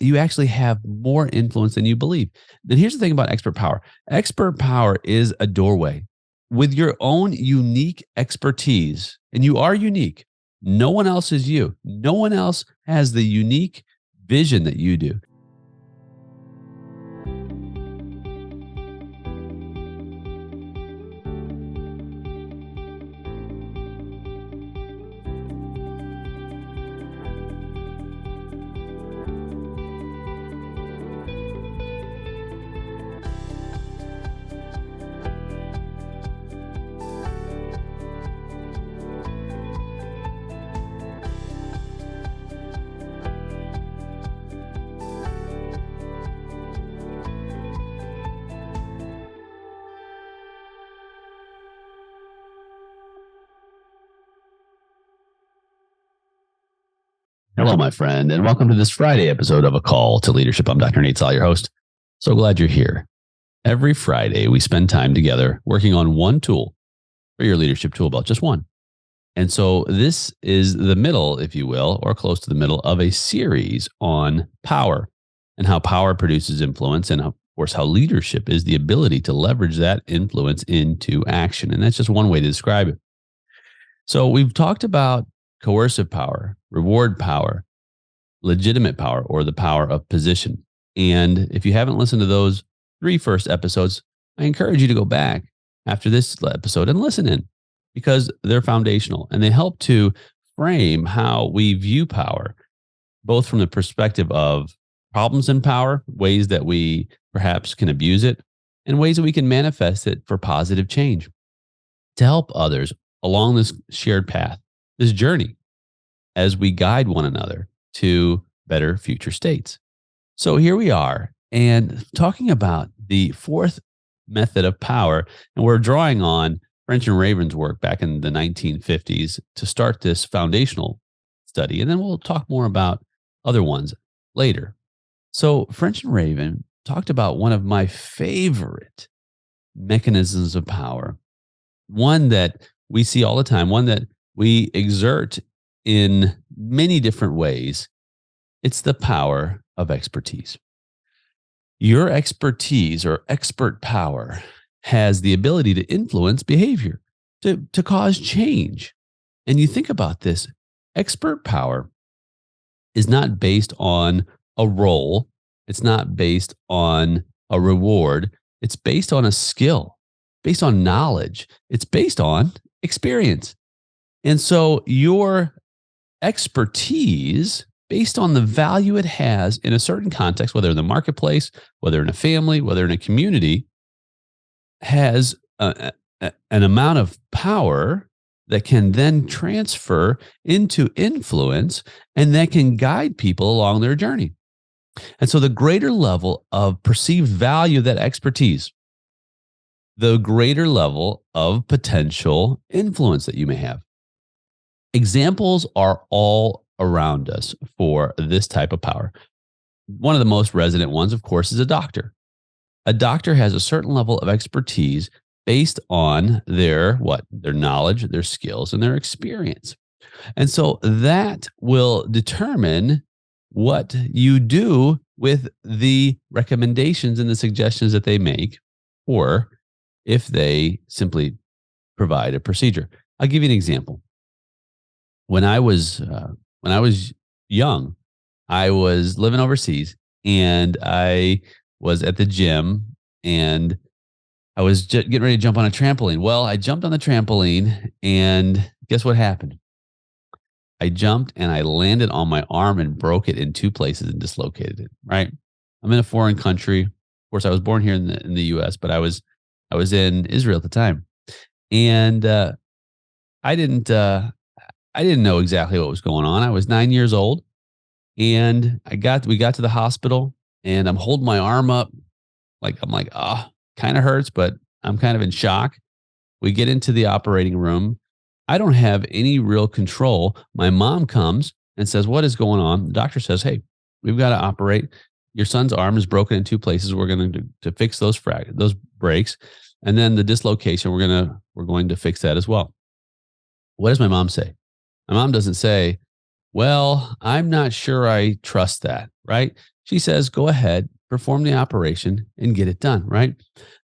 you actually have more influence than you believe. Then here's the thing about expert power. Expert power is a doorway with your own unique expertise, and you are unique. No one else is you. No one else has the unique vision that you do. Hello, my friend, and welcome to this Friday episode of A Call to Leadership. I'm Dr. Nate Saul, your host. So glad you're here. Every Friday, we spend time together working on one tool for your leadership tool belt, just one. And so this is the middle, if you will, or close to the middle of a series on power and how power produces influence. And of course, how leadership is the ability to leverage that influence into action. And that's just one way to describe it. So we've talked about coercive power, reward power, legitimate power, or the power of position. And if you haven't listened to those three first episodes, I encourage you to go back after this episode and listen in, because they're foundational and they help to frame how we view power, both from the perspective of problems in power, ways that we perhaps can abuse it, and ways that we can manifest it for positive change to help others along this shared path, this journey, as we guide one another to better future states. So here we are, and talking about the fourth method of power, and we're drawing on French and Raven's work back in the 1950s to start this foundational study, and then we'll talk more about other ones later. So French and Raven talked about one of my favorite mechanisms of power, one that we see all the time, one that we exert in many different ways. It's the power of expertise. Your expertise or expert power has the ability to influence behavior, to cause change. And you think about this, expert power is not based on a role. It's not based on a reward. It's based on a skill, based on knowledge. It's based on experience. And so your expertise, based on the value it has in a certain context, whether in the marketplace, whether in a family, whether in a community, has an amount of power that can then transfer into influence and that can guide people along their journey. And so the greater level of perceived value of that expertise, the greater level of potential influence that you may have. Examples are all around us for this type of power. One of the most resonant ones, of course, is a doctor. A doctor has a certain level of expertise based on their knowledge, their skills, and their experience. And so that will determine what you do with the recommendations and the suggestions that they make, or if they simply provide a procedure. I'll give you an example. When I was young, I was living overseas, and I was at the gym, and I was getting ready to jump on a trampoline. Well, I jumped on the trampoline, and guess what happened? I jumped and I landed on my arm and broke it in two places and dislocated it, right? I'm in a foreign country. Of course, I was born here in the US, but I was in Israel at the time. And I didn't know exactly what was going on. I was 9 years old, and we got to the hospital, and I'm holding my arm up. I'm like, kind of hurts, but I'm kind of in shock. We get into the operating room. I don't have any real control. My mom comes and says, "What is going on?" The doctor says, "Hey, we've got to operate. Your son's arm is broken in two places. We're going to fix those breaks, and then the dislocation, we're going to fix that as well." What does my mom say? My mom doesn't say, "Well, I'm not sure I trust that," right? She says, go ahead, perform the operation and get it done, right?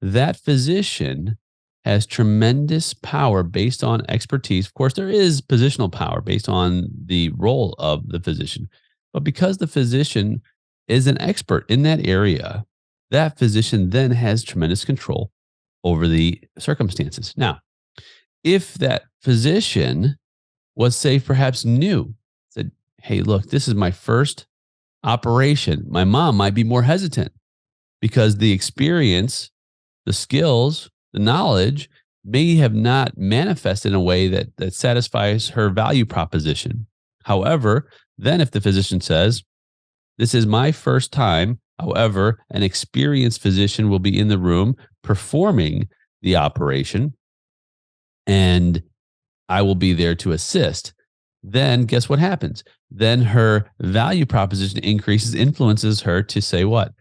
That physician has tremendous power based on expertise. Of course, there is positional power based on the role of the physician. But because the physician is an expert in that area, that physician then has tremendous control over the circumstances. Now, if that physician was, say, perhaps new, said, hey, look, this is my first operation. My mom might be more hesitant because the experience, the skills, the knowledge may have not manifested in a way that satisfies her value proposition. However, then if the physician says, this is my first time, however, an experienced physician will be in the room performing the operation, and I will be there to assist. Then guess what happens? Then her value proposition increases, influences her to say what?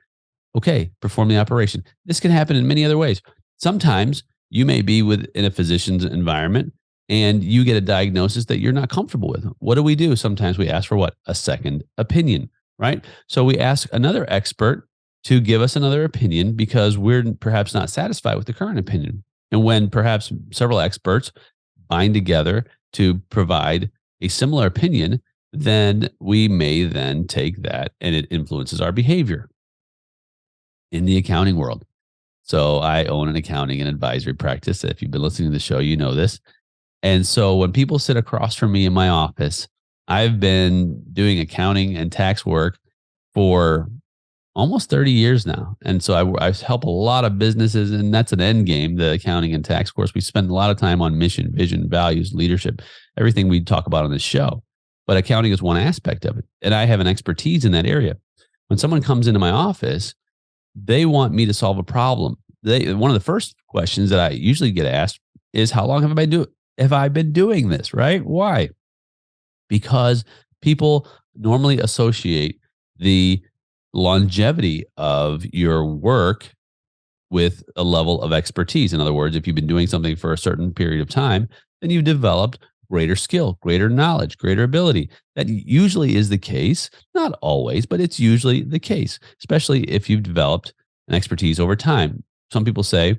Okay, perform the operation. This can happen in many other ways. Sometimes you may be within a physician's environment and you get a diagnosis that you're not comfortable with. What do? Sometimes we ask for what? A second opinion, right? So we ask another expert to give us another opinion because we're perhaps not satisfied with the current opinion. And when perhaps several experts bind together to provide a similar opinion, then we may then take that and it influences our behavior in the accounting world. So I own an accounting and advisory practice. If you've been listening to the show, you know this. And so when people sit across from me in my office, I've been doing accounting and tax work for almost 30 years now. And so I help a lot of businesses, and that's an end game, the accounting and tax course. We spend a lot of time on mission, vision, values, leadership, everything we talk about on this show. But accounting is one aspect of it. And I have an expertise in that area. When someone comes into my office, they want me to solve a problem. One of the first questions that I usually get asked is, how long have I been doing this, right? Why? Because people normally associate the longevity of your work with a level of expertise. In other words, if you've been doing something for a certain period of time, then you've developed greater skill, greater knowledge, greater ability. That usually is the case. Not always, but it's usually the case, especially if you've developed an expertise over time. Some people say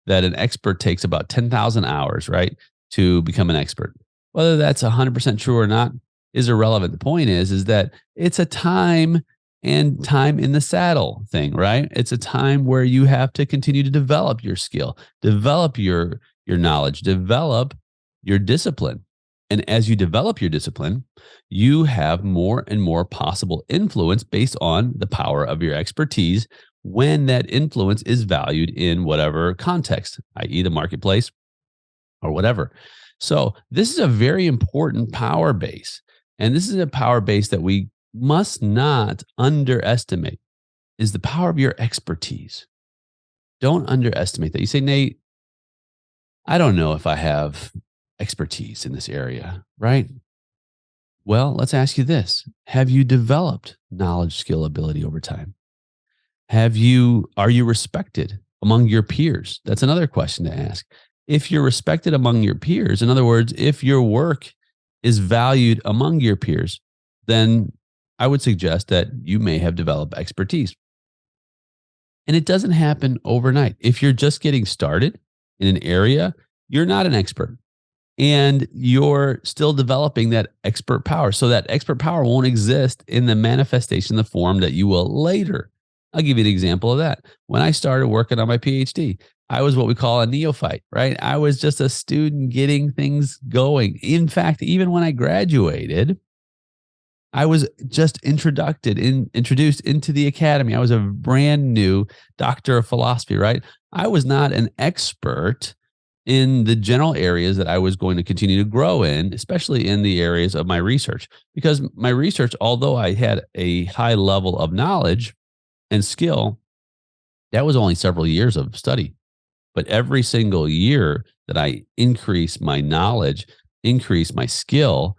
that an expert takes about 10,000 hours, right, to become an expert. Whether that's 100% true or not is irrelevant. The point is that it's a time and time in the saddle thing, right? It's a time where you have to continue to develop your skill, develop your knowledge, develop your discipline. And as you develop your discipline, you have more and more possible influence based on the power of your expertise when that influence is valued in whatever context, i.e. the marketplace or whatever. So this is a very important power base. And this is a power base that we must not underestimate, is the power of your expertise. Don't underestimate that. You say, Nate, I don't know if I have expertise in this area, right? Well, let's ask you this. Have you developed knowledge, skill, ability over time? Are you respected among your peers? That's another question to ask. If you're respected among your peers, in other words, if your work is valued among your peers, then I would suggest that you may have developed expertise. And it doesn't happen overnight. If you're just getting started in an area, you're not an expert. And you're still developing that expert power. So that expert power won't exist in the manifestation, the form that you will later. I'll give you an example of that. When I started working on my PhD, I was what we call a neophyte, right? I was just a student getting things going. In fact, even when I graduated, I was just introduced into the academy. I was a brand new doctor of philosophy, right? I was not an expert in the general areas that I was going to continue to grow in, especially in the areas of my research. Because my research, although I had a high level of knowledge and skill, that was only several years of study. But every single year that I increase my knowledge, increase my skill,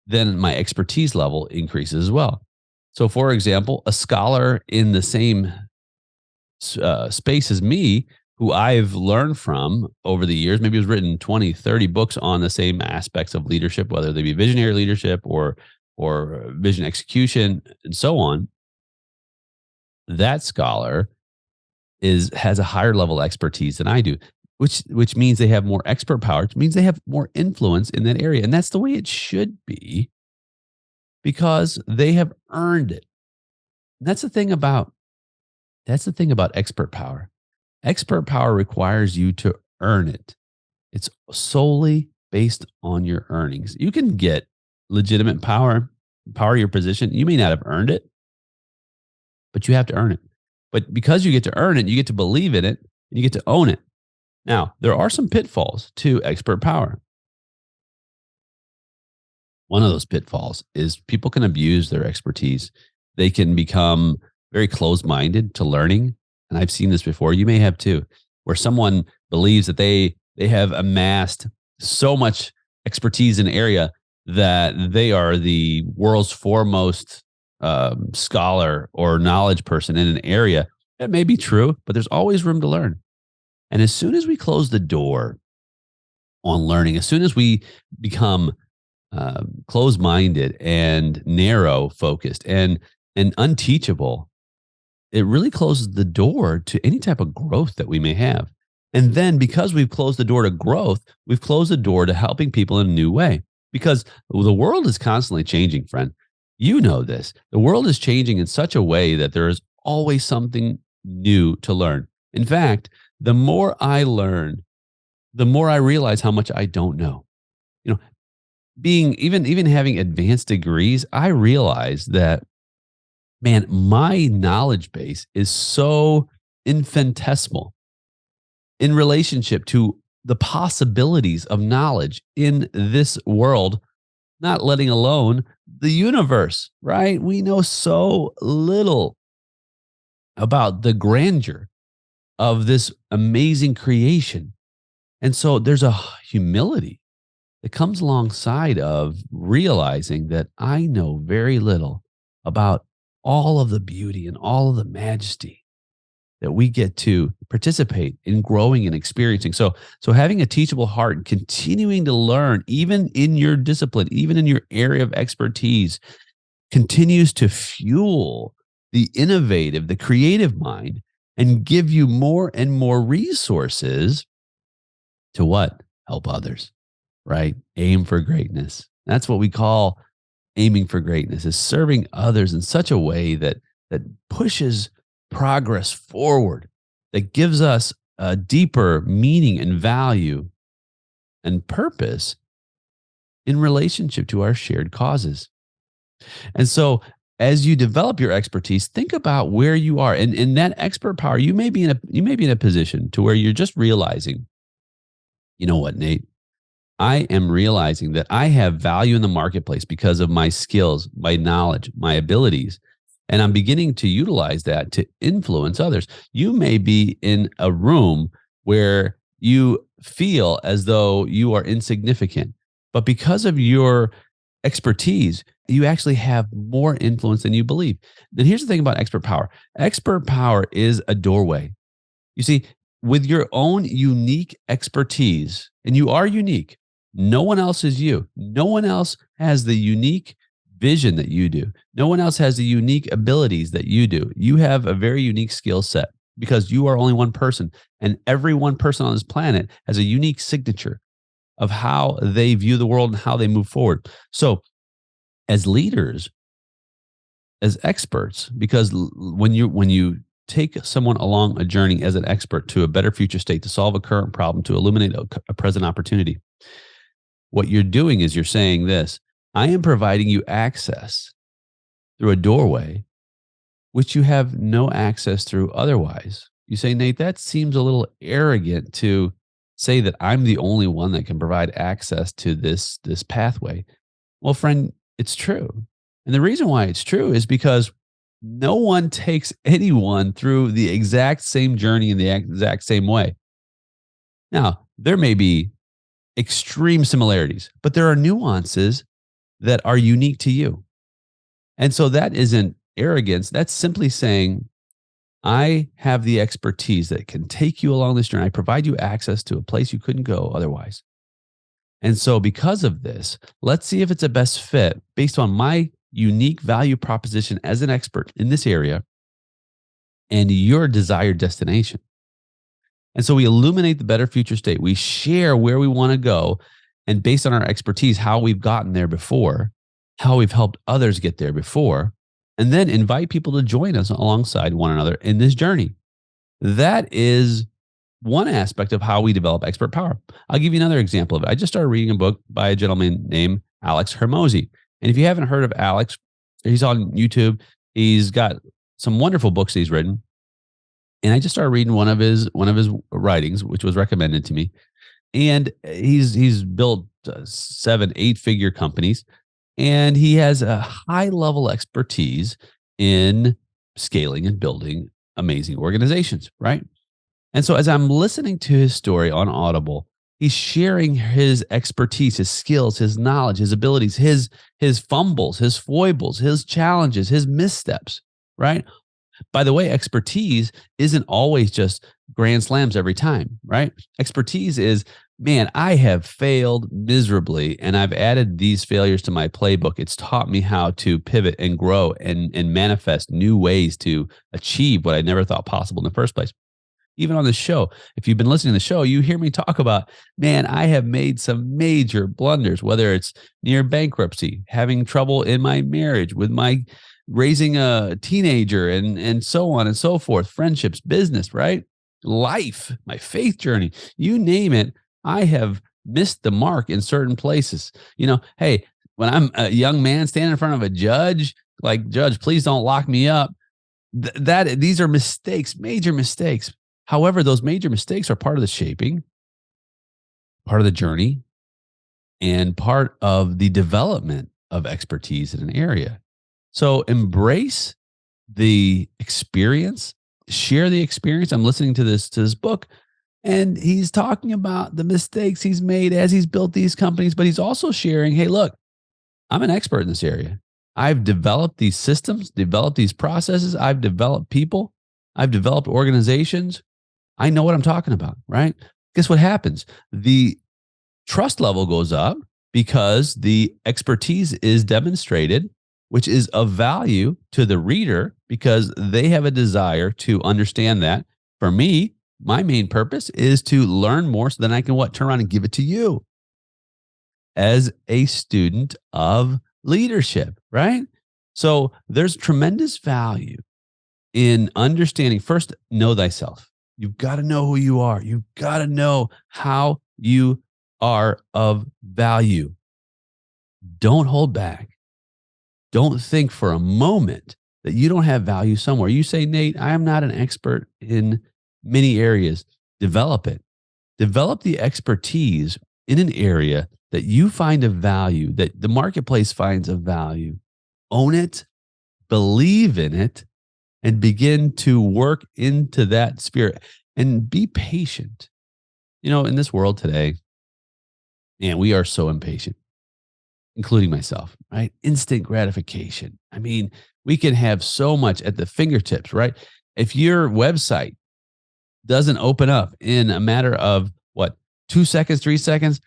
then my expertise level increases as well. So for example, a scholar in the same space as me, who I've learned from over the years, maybe has written 20, 30 books on the same aspects of leadership, whether they be visionary leadership or vision execution and so on. that scholar has a higher level expertise than I do, which means they have more expert power, which means they have more influence in that area. And that's the way it should be because they have earned it. That's the thing about expert power. Expert power requires you to earn it. It's solely based on your earnings. You can get legitimate power your position. You may not have earned it, but you have to earn it. But because you get to earn it, you get to believe in it, and you get to own it. Now, there are some pitfalls to expert power. One of those pitfalls is people can abuse their expertise. They can become very closed-minded to learning. And I've seen this before. You may have too, where someone believes that they have amassed so much expertise in an area that they are the world's foremost scholar or knowledge person in an area. That may be true, but there's always room to learn. And as soon as we close the door on learning, as soon as we become closed-minded and narrow-focused and unteachable, it really closes the door to any type of growth that we may have. And then because we've closed the door to growth, we've closed the door to helping people in a new way. Because the world is constantly changing, friend. You know this. The world is changing in such a way that there is always something new to learn. In fact, the more I learn, the more I realize how much I don't know. You know, being even having advanced degrees, I realize that, man, my knowledge base is so infinitesimal in relationship to the possibilities of knowledge in this world, not letting alone the universe, right? We know so little about the grandeur of this amazing creation. And so there's a humility that comes alongside of realizing that I know very little about all of the beauty and all of the majesty that we get to participate in growing and experiencing. So having a teachable heart and continuing to learn, even in your discipline, even in your area of expertise, continues to fuel the innovative, the creative mind and give you more and more resources to what? Help others, right? Aim for greatness. That's what we call aiming for greatness, is serving others in such a way that pushes progress forward, that gives us a deeper meaning and value and purpose in relationship to our shared causes. And so as you develop your expertise, think about where you are. And in that expert power, you may be in a position to where you're just realizing, you know what, Nate? I am realizing that I have value in the marketplace because of my skills, my knowledge, my abilities. And I'm beginning to utilize that to influence others. You may be in a room where you feel as though you are insignificant, but because of your expertise, you actually have more influence than you believe. Then here's the thing about expert power. Expert power is a doorway. You see, with your own unique expertise, and you are unique, no one else is you. No one else has the unique vision that you do. No one else has the unique abilities that you do. You have a very unique skill set because you are only one person, and every one person on this planet has a unique signature of how they view the world and how they move forward. So as leaders, as experts, because when you take someone along a journey as an expert to a better future state, to solve a current problem, to illuminate a present opportunity, what you're doing is you're saying this: I am providing you access through a doorway which you have no access through otherwise. You say, Nate, that seems a little arrogant to say that I'm the only one that can provide access to this pathway. Well, friend, it's true. And the reason why it's true is because no one takes anyone through the exact same journey in the exact same way. Now, there may be extreme similarities, but there are nuances that are unique to you. And so that isn't arrogance. That's simply saying, I have the expertise that can take you along this journey. I provide you access to a place you couldn't go otherwise. And so because of this, let's see if it's a best fit based on my unique value proposition as an expert in this area. and your desired destination. And so we illuminate the better future state. We share where we want to go, and based on our expertise, how we've gotten there before, how we've helped others get there before, and then invite people to join us alongside one another in this journey. That is one aspect of how we develop expert power. I'll give you another example of it. I just started reading a book by a gentleman named Alex Hermosi. And if you haven't heard of Alex, he's on YouTube. He's got some wonderful books he's written. And I just started reading one of his writings, which was recommended to me. And he's built 7-8 figure companies, and he has a high level expertise in scaling and building amazing organizations, right? And so as I'm listening to his story on Audible, he's sharing his expertise, his skills, his knowledge, his abilities, his fumbles, his foibles, his challenges, his missteps, right? By the way, expertise isn't always just grand slams every time, right? Expertise is, man, I have failed miserably and I've added these failures to my playbook. It's taught me how to pivot and grow and manifest new ways to achieve what I never thought possible in the first place. Even on the show, if you've been listening to the show, you hear me talk about, man, I have made some major blunders, whether it's near bankruptcy, having trouble in my marriage, with my raising a teenager, and so on and so forth, friendships, business, right? Life, my faith journey, you name it. I have missed the mark in certain places. Hey, when I'm a young man standing in front of a judge, like, judge, please don't lock me up. These are mistakes, major mistakes. However, those major mistakes are part of the shaping, part of the journey, and part of the development of expertise in an area. So embrace the experience, share the experience. I'm listening to this book, and he's talking about the mistakes he's made as he's built these companies, but he's also sharing, hey, look, I'm an expert in this area. I've developed these systems, developed these processes. I've developed people. I've developed organizations. I know what I'm talking about, right? Guess what happens? The trust level goes up because the expertise is demonstrated, which is of value to the reader because they have a desire to understand that. For me, my main purpose is to learn more so then I can turn around and give it to you as a student of leadership, right? So there's tremendous value in understanding. First, know thyself. You've got to know who you are. You've got to know how you are of value. Don't hold back. Don't think for a moment that you don't have value somewhere. You say, Nate, I am not an expert in many areas. Develop it. Develop the expertise in an area that you find of value, that the marketplace finds of value. Own it, believe in it, and begin to work into that spirit and be patient. In this world today, man, we are so impatient, including myself, right? Instant gratification. I mean, we can have so much at the fingertips, right? If your website doesn't open up in a matter of 2 seconds, 3 seconds,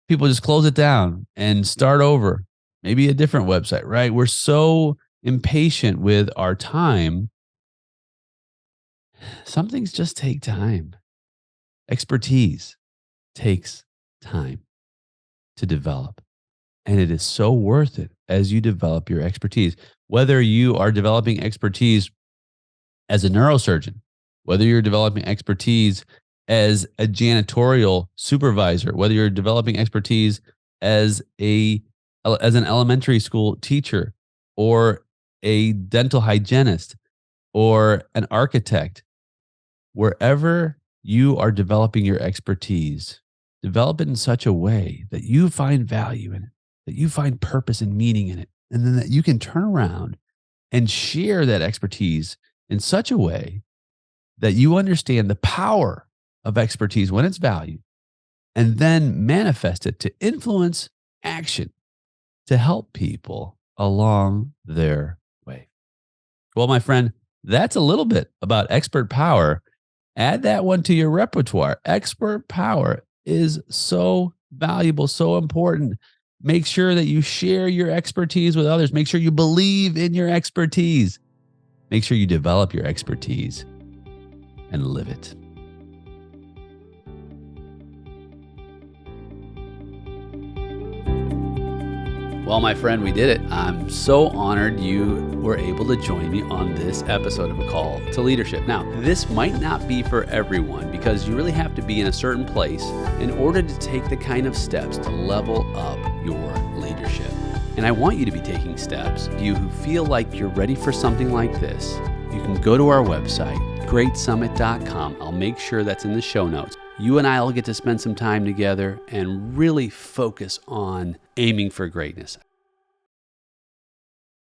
people just close it down and start over, maybe a different website, right? We're so impatient with our time. Some things just take time. Expertise takes time to develop. And it is so worth it as you develop your expertise. Whether you are developing expertise as a neurosurgeon, whether you're developing expertise as a janitorial supervisor, whether you're developing expertise as an elementary school teacher or a dental hygienist or an architect, wherever you are developing your expertise, develop it in such a way that you find value in it, that you find purpose and meaning in it, and then that you can turn around and share that expertise in such a way that you understand the power of expertise when it's valued, and then manifest it to influence action to help people along their way. Well, my friend, that's a little bit about expert power. Add that one to your repertoire. Expert power is so valuable, so important. Make sure that you share your expertise with others. Make sure you believe in your expertise. Make sure you develop your expertise and live it. Well, my friend, we did it. I'm so honored you were able to join me on this episode of A Call to Leadership. Now, this might not be for everyone because you really have to be in a certain place in order to take the kind of steps to level up your leadership. And I want you to be taking steps. If you feel like you're ready for something like this, you can go to our website, greatsummit.com. I'll make sure that's in the show notes. You and I will get to spend some time together and really focus on aiming for greatness.